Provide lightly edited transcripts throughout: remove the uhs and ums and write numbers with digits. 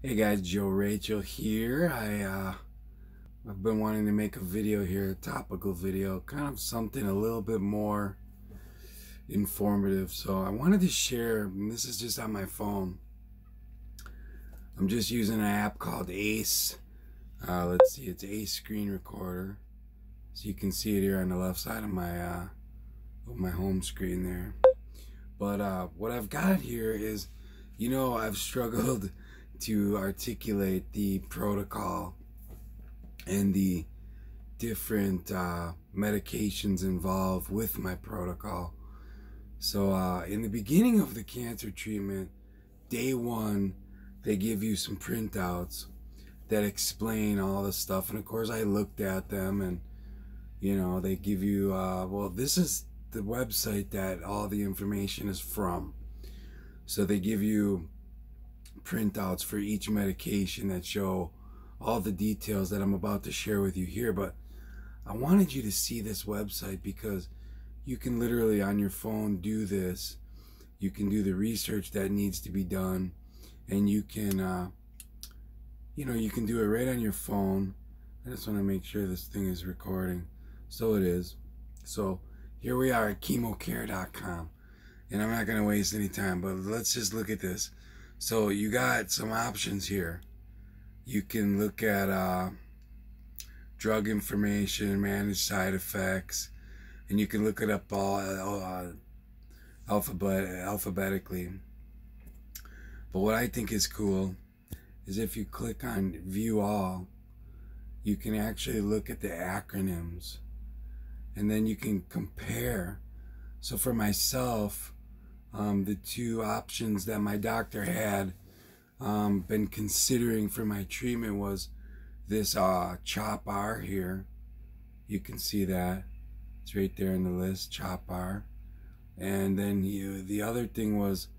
Hey guys, Joe Rachel here. I've been wanting to make a video here, a topical video, kind of something a little bit more informative. So I wanted to share, and this is just on my phone. I'm just using an app called Ace. Let's see, it's Ace Screen Recorder. So you can see it here on the left side of my home screen there. But what I've got here is, I've struggled to articulate the protocol and the different medications involved with my protocol. So in the beginning of the cancer treatment, day one, they give you some printouts that explain all the stuff. And of course I looked at them, and they give you, well, this is the website that all the information is from. So they give you printouts for each medication that show all the details that I'm about to share with you here. But I wanted you to see this website because you can literally on your phone do this. You can do the research that needs to be done, and you can you can do it right on your phone. I just want to make sure this thing is recording. So it is. So here we are at chemocare.com, and I'm not going to waste any time, but let's just look at this. So you got some options here. You can look at drug information, manage side effects, and you can look it up all alphabetically. But what I think is cool is if you click on view all, you can actually look at the acronyms, and then you can compare. So for myself, the two options that my doctor had been considering for my treatment was this CHOP R here. You can see that. It's right there in the list, CHOP R. And then the other thing was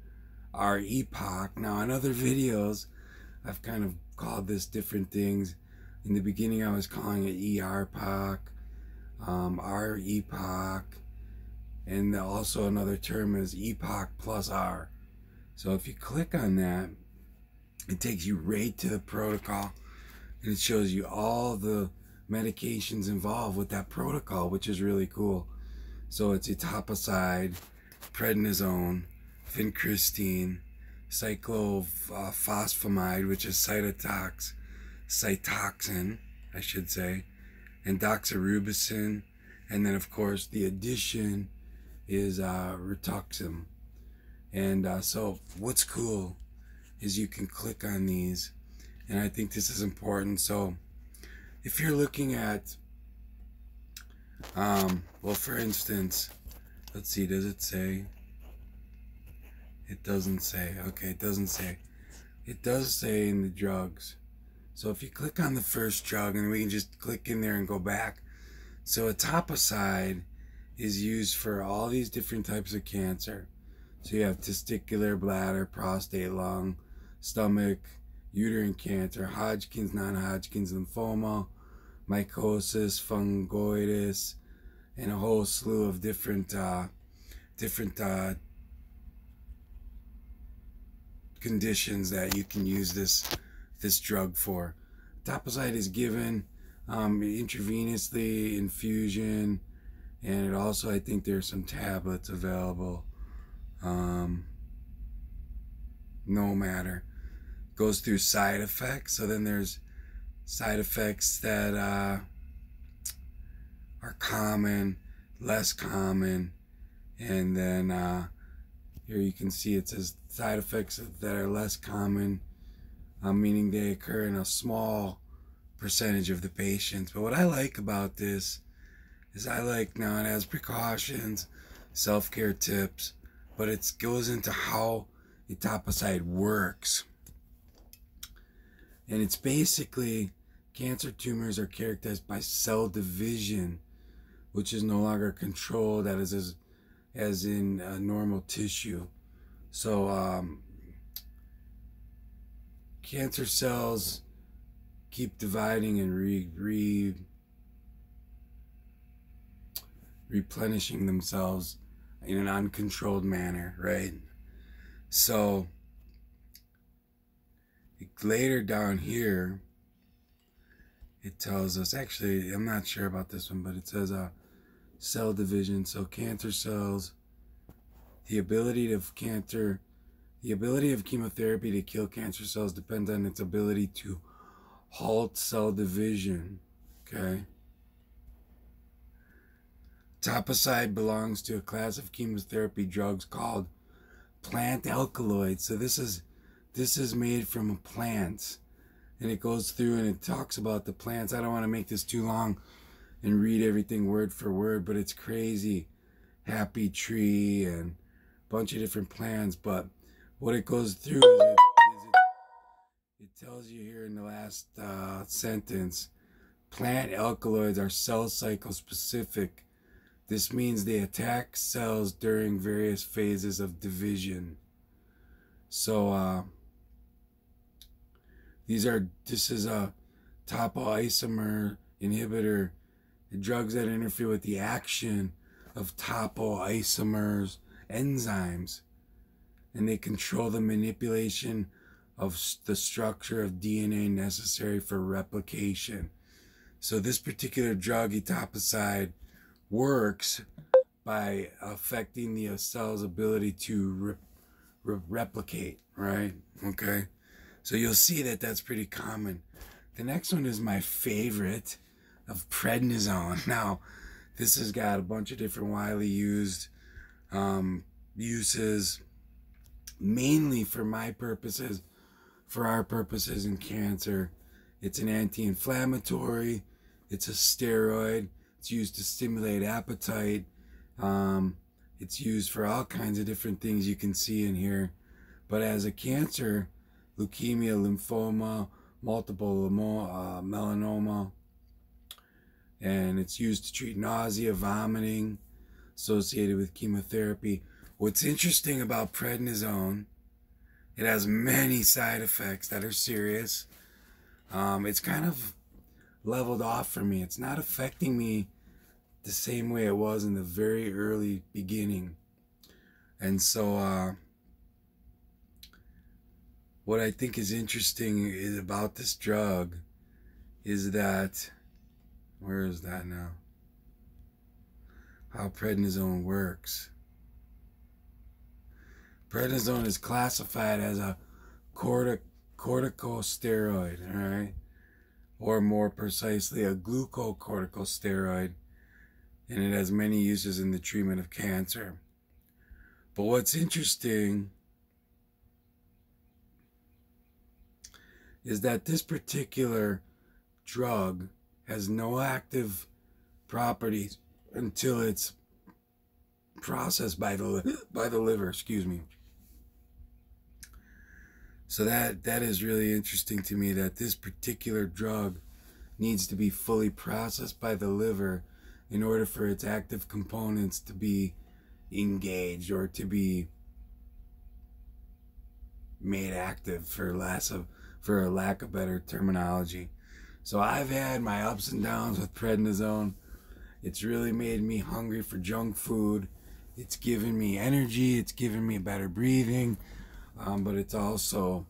R-EPOCH. Now in other videos, I've kind of called this different things. In the beginning, I was calling it R-EPOCH, R-EPOCH. And also another term is EPOCH plus R. So if you click on that, it takes you right to the protocol, and it shows you all the medications involved with that protocol, which is really cool. So it's etoposide, prednisone, vincristine, cyclophosphamide, which is cytoxin, I should say, and doxorubicin, and then of course the addition is Rituxan. And so what's cool is you can click on these, and I think this is important. So if you're looking at well, for instance, let's see, does it say? It doesn't say. Okay, it doesn't say. It does say in the drugs. So if you click on the first drug, and we can just click in there and go back. So etoposide is used for all these different types of cancer. So you have testicular, bladder, prostate, lung, stomach, uterine cancer, Hodgkins, non-Hodgkins lymphoma, mycosis, fungoides, and a whole slew of different conditions that you can use this drug for. Etoposide is given intravenously, infusion, and it also, I think there's some tablets available. No matter. Goes through side effects. So then there's side effects that are common, less common, and then here you can see it says side effects that are less common, meaning they occur in a small percentage of the patients. But what I like about this is now it has precautions, self-care tips, but it goes into how etoposide works. And it's basically, cancer tumors are characterized by cell division, which is no longer controlled as in normal tissue. So cancer cells keep dividing and replenishing themselves in an uncontrolled manner, right? So Later down here, it tells us, actually, I'm not sure about this one, but it says cell division. So cancer cells, the ability of chemotherapy to kill cancer cells depends on its ability to halt cell division. Okay. Etoposide belongs to a class of chemotherapy drugs called plant alkaloids. So this is made from a plant, and it goes through and it talks about the plants. I don't want to make this too long and read everything word for word, but it's crazy. Happy tree and a bunch of different plants. But what it goes through is it tells you here in the last sentence, plant alkaloids are cell cycle specific. This means they attack cells during various phases of division. So this is a topoisomer inhibitor, drugs that interfere with the action of topoisomers enzymes, and they control the manipulation of the structure of DNA necessary for replication. So this particular drug, etoposide, works by affecting the cell's ability to replicate, right? Okay, so you'll see that that's pretty common. The next one is my favorite, of prednisone. Now, this has got a bunch of different widely used uses, mainly for my purposes, for our purposes in cancer. It's an anti-inflammatory, it's a steroid, it's used to stimulate appetite, it's used for all kinds of different things you can see in here. But as a cancer, leukemia, lymphoma, multiple melanoma, and it's used to treat nausea, vomiting associated with chemotherapy. What's interesting about prednisone, it has many side effects that are serious. It's kind of leveled off for me. It's not affecting me the same way it was in the very early beginning. And so what I think is interesting is about this drug is that, where is that now? How prednisone works. Prednisone is classified as a corticosteroid, all right? Or more precisely, a glucocorticosteroid, and it has many uses in the treatment of cancer. But what's interesting is that this particular drug has no active properties until it's processed by the liver, excuse me. So that is really interesting to me, that this particular drug needs to be fully processed by the liver in order for its active components to be engaged or to be made active, for a lack of better terminology. So I've had my ups and downs with prednisone. It's really made me hungry for junk food. It's given me energy. It's given me better breathing. But it's also,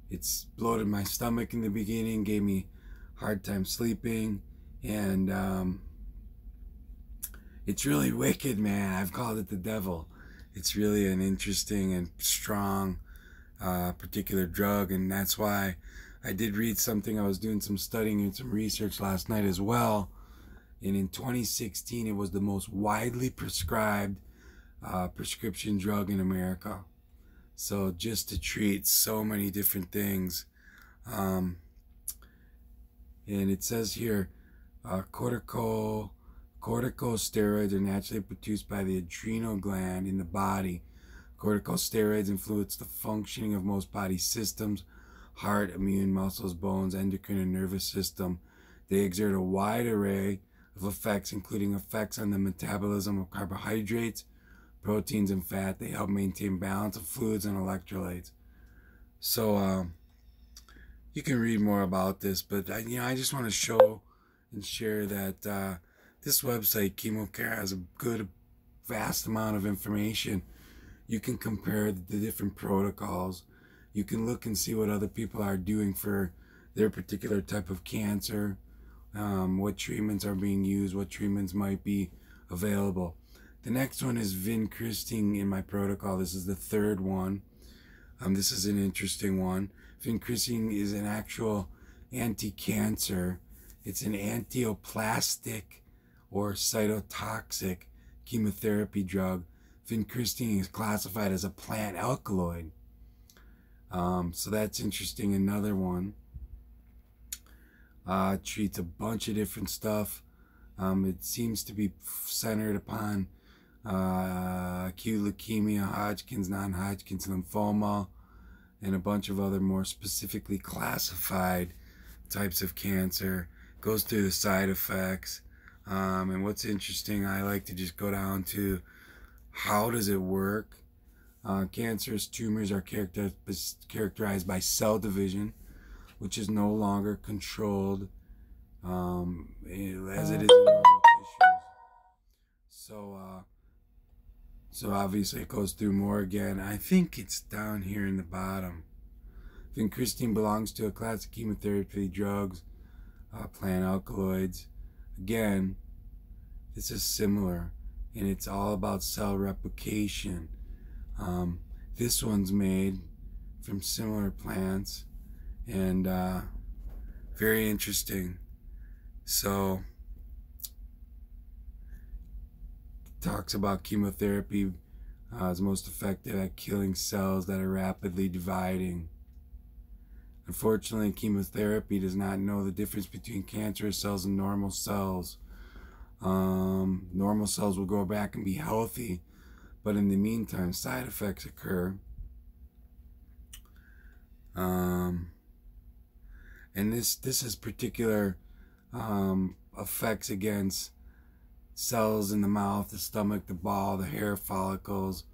it's bloated my stomach in the beginning, gave me a hard time sleeping, and it's really wicked, man. I've called it the devil. It's really an interesting and strong particular drug, and that's why I did read something. I was doing some studying and some research last night as well, and in 2016 it was the most widely prescribed prescription drug in America. So just to treat so many different things. And it says here, corticosteroids are naturally produced by the adrenal gland in the body. Corticosteroids influence the functioning of most body systems: heart, immune, muscles, bones, endocrine, and nervous system. They exert a wide array of effects, including effects on the metabolism of carbohydrates, proteins, and fat. They help maintain balance of fluids and electrolytes. So you can read more about this, but I just want to show and share that this website, chemocare, has a good, vast amount of information. You can compare the different protocols. you can look and see what other people are doing for their particular type of cancer, what treatments are being used, what treatments might be available. The next one is vincristine in my protocol. This is the third one. This is an interesting one. Vincristine is an actual anti-cancer. It's an antioplastic or cytotoxic chemotherapy drug. Vincristine is classified as a plant alkaloid. So that's interesting. Another one. Treats a bunch of different stuff. It seems to be centered upon acute leukemia, Hodgkins, non-Hodgkins lymphoma, and a bunch of other more specifically classified types of cancer. Goes through the side effects. And what's interesting, I like to just go down to how does it work. Cancerous tumors are characterized by cell division, which is no longer controlled as it is in normal tissues. So obviously it goes through more again. I think it's down here in the bottom. Vincristine belongs to a class of chemotherapy drugs, plant alkaloids. Again, this is similar, and it's all about cell replication. This one's made from similar plants, and very interesting. So talks about chemotherapy is most effective at killing cells that are rapidly dividing. Unfortunately, chemotherapy does not know the difference between cancerous cells and normal cells. Normal cells will go back and be healthy, but in the meantime, side effects occur. And this is particular effects against cells in the mouth, the stomach, the bowel, the hair follicles.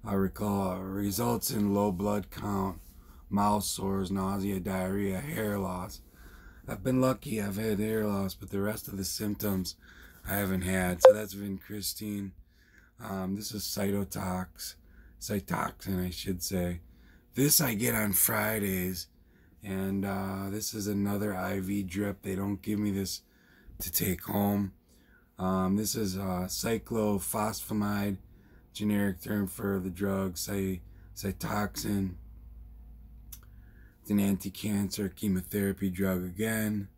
I recall results in low blood count, mouth sores, nausea, diarrhea, hair loss. I've been lucky, I've had hair loss, but the rest of the symptoms I haven't had. So that's vincristine. This is cytoxin, I should say. This I get on Fridays, and this is another IV drip. They don't give me this to take home. This is cyclophosphamide, generic term for the drug, Cytoxin. It's an anti-cancer chemotherapy drug again,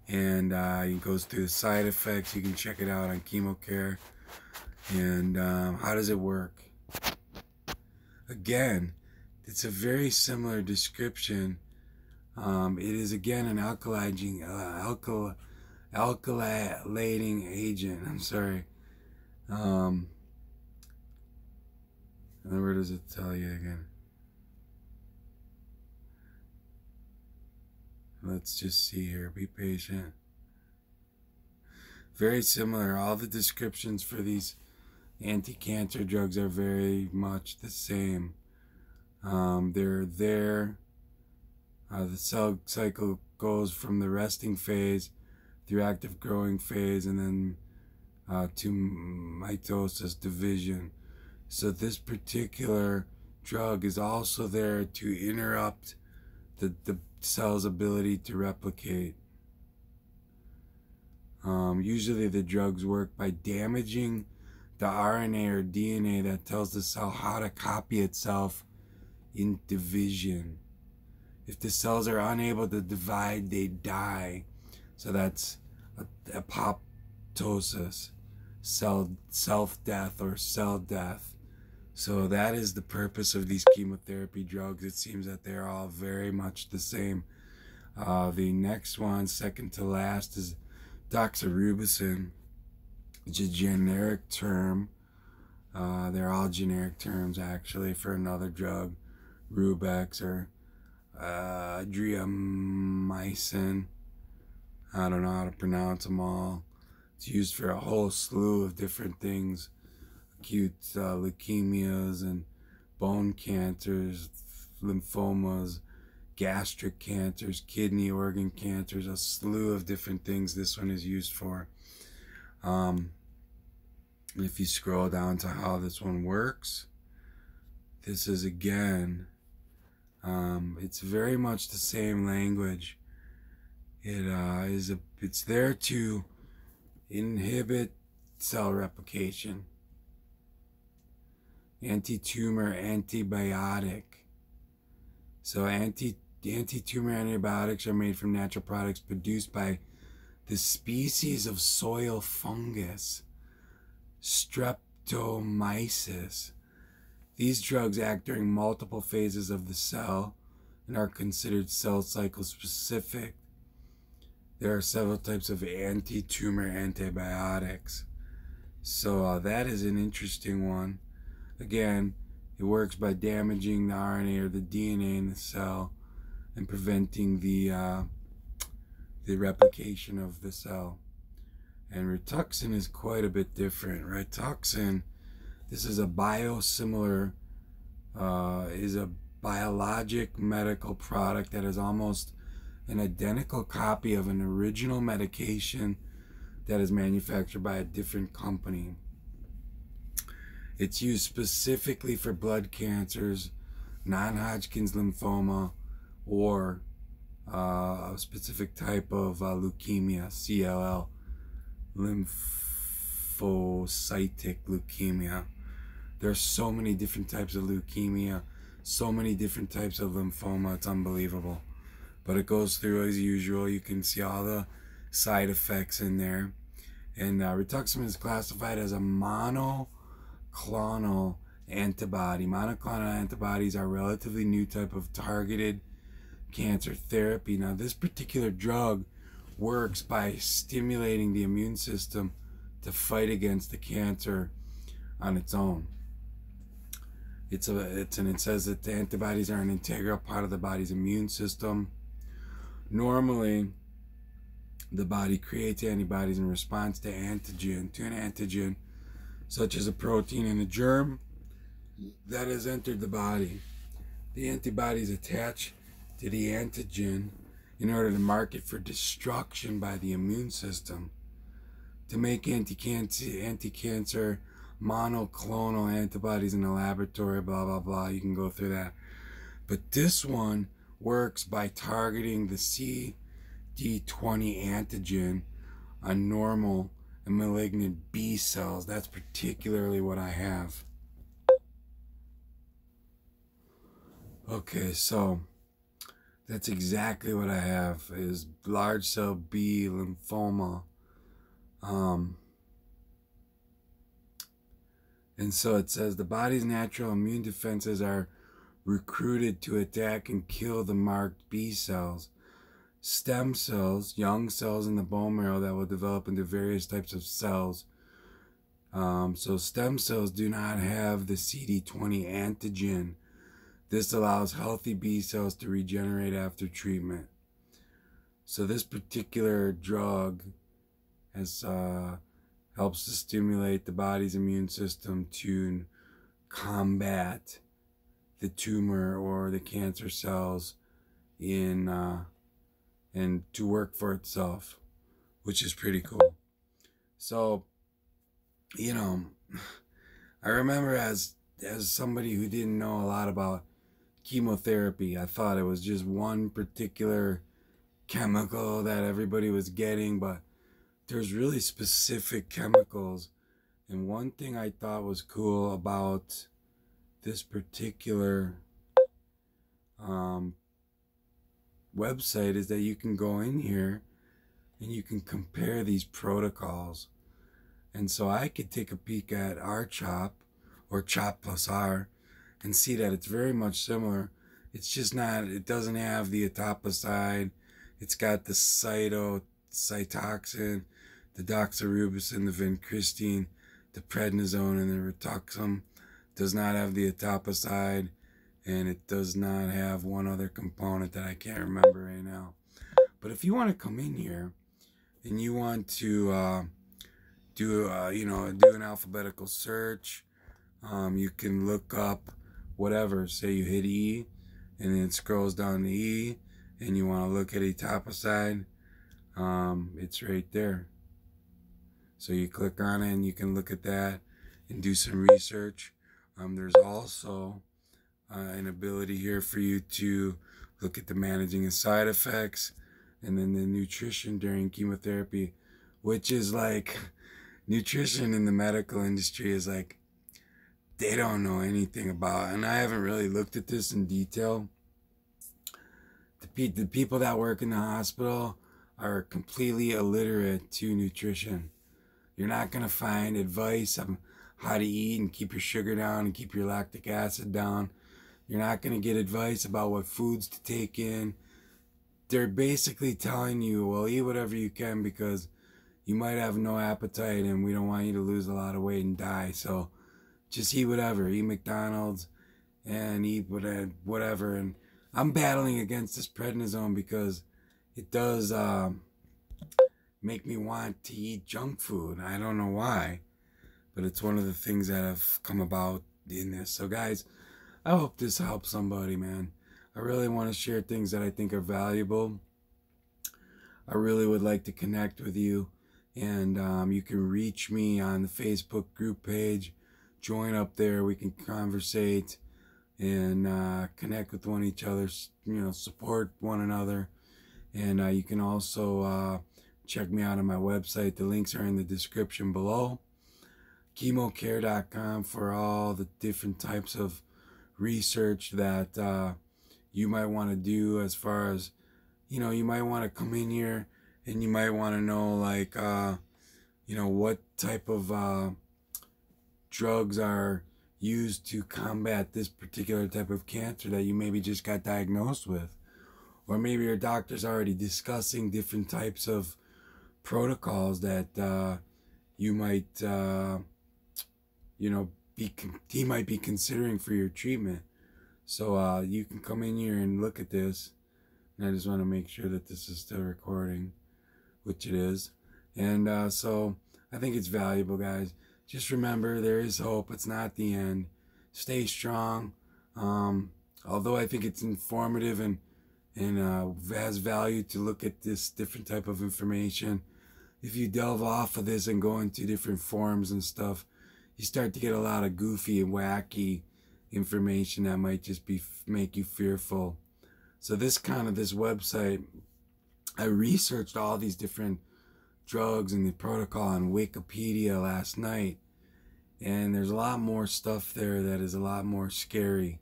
and it goes through the side effects. You can check it out on chemocare. And how does it work? Again, it's a very similar description. It is again an alkylating agent. I'm sorry. And where does it tell you again? Let's just see here. Be patient. Very similar. All the descriptions for these anti-cancer drugs are very much the same. They're there. The cell cycle goes from the resting phase through active growing phase, and then to mitosis, division. So this particular drug is also there to interrupt the cell's ability to replicate. Usually the drugs work by damaging the RNA or DNA that tells the cell how to copy itself in division. If the cells are unable to divide, they die. So that's apoptosis, self-death or cell death. So that is the purpose of these chemotherapy drugs. It seems that they're all very much the same. The next one, second to last, is doxorubicin, which is a generic term. They're all generic terms actually for another drug, Rubex or adriamycin. I don't know how to pronounce them all. It's used for a whole slew of different things. Acute leukemias and bone cancers, lymphomas, gastric cancers, kidney organ cancers, a slew of different things this one is used for. If you scroll down to how this one works, this is again It's very much the same language. It's there to inhibit cell replication. Anti-tumor antibiotic. So anti-tumor antibiotics are made from natural products produced by the species of soil fungus, Streptomyces. These drugs act during multiple phases of the cell and are considered cell cycle specific. There are several types of anti-tumor antibiotics. So that is an interesting one. Again, it works by damaging the RNA or the DNA in the cell and preventing the replication of the cell. And Rituxan is quite a bit different. Rituxan, this is a biosimilar, is a biologic medical product that is almost an identical copy of an original medication that is manufactured by a different company. It's used specifically for blood cancers, non-hodgkins lymphoma, or a specific type of leukemia, CLL, lymphocytic leukemia. There are so many different types of leukemia, so many different types of lymphoma, it's unbelievable. But it goes through as usual. You can see all the side effects in there. And Rituxan is classified as a monoclonal antibody. Monoclonal antibodies are a relatively new type of targeted cancer therapy. Now, this particular drug works by stimulating the immune system to fight against the cancer on its own. It says that the antibodies are an integral part of the body's immune system. Normally, the body creates antibodies in response to an antigen, such as a protein in a germ that has entered the body. The antibodies attach to the antigen in order to mark it for destruction by the immune system. To make anti-cancer monoclonal antibodies in the laboratory, blah, blah, blah, you can go through that. But this one works by targeting the CD20 antigen on normal and malignant B cells. That's particularly what I have. Okay, so that's exactly what I have, is large cell B lymphoma. And so it says the body's natural immune defenses are recruited to attack and kill the marked B cells. Stem cells, young cells in the bone marrow that will develop into various types of cells. So stem cells do not have the CD20 antigen. This allows healthy B cells to regenerate after treatment. So this particular drug helps to stimulate the body's immune system to combat the tumor or the cancer cells and to work for itself, which is pretty cool. So, you know, I remember as somebody who didn't know a lot about chemotherapy, I thought it was just one particular chemical that everybody was getting, but there's really specific chemicals. And one thing I thought was cool about this particular website is that you can go in here and you can compare these protocols. And so I could take a peek at R-CHOP or CHOP plus R and see that it's very much similar. It's just not, it doesn't have the etoposide. It's got the cytoxin, the doxorubicin, the vincristine, the prednisone, and the Rituxan. Does not have the etoposide, and it does not have one other component that I can't remember right now. But if you want to come in here and you want to do an alphabetical search, you can look up whatever. Say you hit E, and then it scrolls down to E, and you want to look at etoposide. It's right there. So you click on it, and you can look at that and do some research. There's also an ability here for you to look at the managing of side effects, and then the nutrition during chemotherapy, which is like, nutrition in the medical industry is like, they don't know anything about, and I haven't really looked at this in detail. The people that work in the hospital are completely illiterate to nutrition. You're not going to find advice on how to eat and keep your sugar down and keep your lactic acid down. You're not going to get advice about what foods to take in. They're basically telling you, well, eat whatever you can because you might have no appetite and we don't want you to lose a lot of weight and die. So just eat whatever. Eat McDonald's and eat whatever. And I'm battling against this prednisone because it does make me want to eat junk food. I don't know why, but it's one of the things that have come about in this. So guys, I hope this helps somebody, man. I really want to share things that I think are valuable. I really would like to connect with you, and you can reach me on the Facebook group page. Join up there. We can conversate and connect with each other, support one another. And you can also check me out on my website. The links are in the description below. chemocare.com for all the different types of research that you might want to do, as far as, you might want to come in here and you might want to know, like, what type of drugs are used to combat this particular type of cancer that you maybe just got diagnosed with. Or maybe your doctor's already discussing different types of protocols that you might, he might be considering for your treatment. So you can come in here and look at this. And I just want to make sure that this is still recording, which it is. And so I think it's valuable, guys. Just remember, there is hope. It's not the end. Stay strong. Although I think it's informative and has value to look at this different type of information, if you delve off of this and go into different forums and stuff, you start to get a lot of goofy and wacky information that might just make you fearful. So this website, I researched all these different drugs and the protocol on Wikipedia last night, and there's a lot more stuff there that is a lot more scary.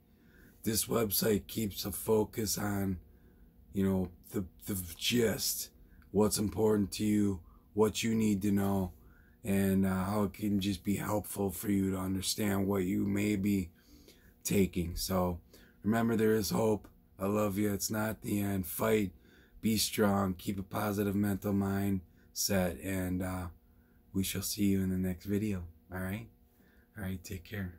This website keeps a focus on, the gist, what's important to you, what you need to know, and how it can just be helpful for you to understand what you may be taking. So remember, there is hope. I love you. It's not the end. Fight. Be strong. Keep a positive mental mindset, and we shall see you in the next video. All right? All right, take care.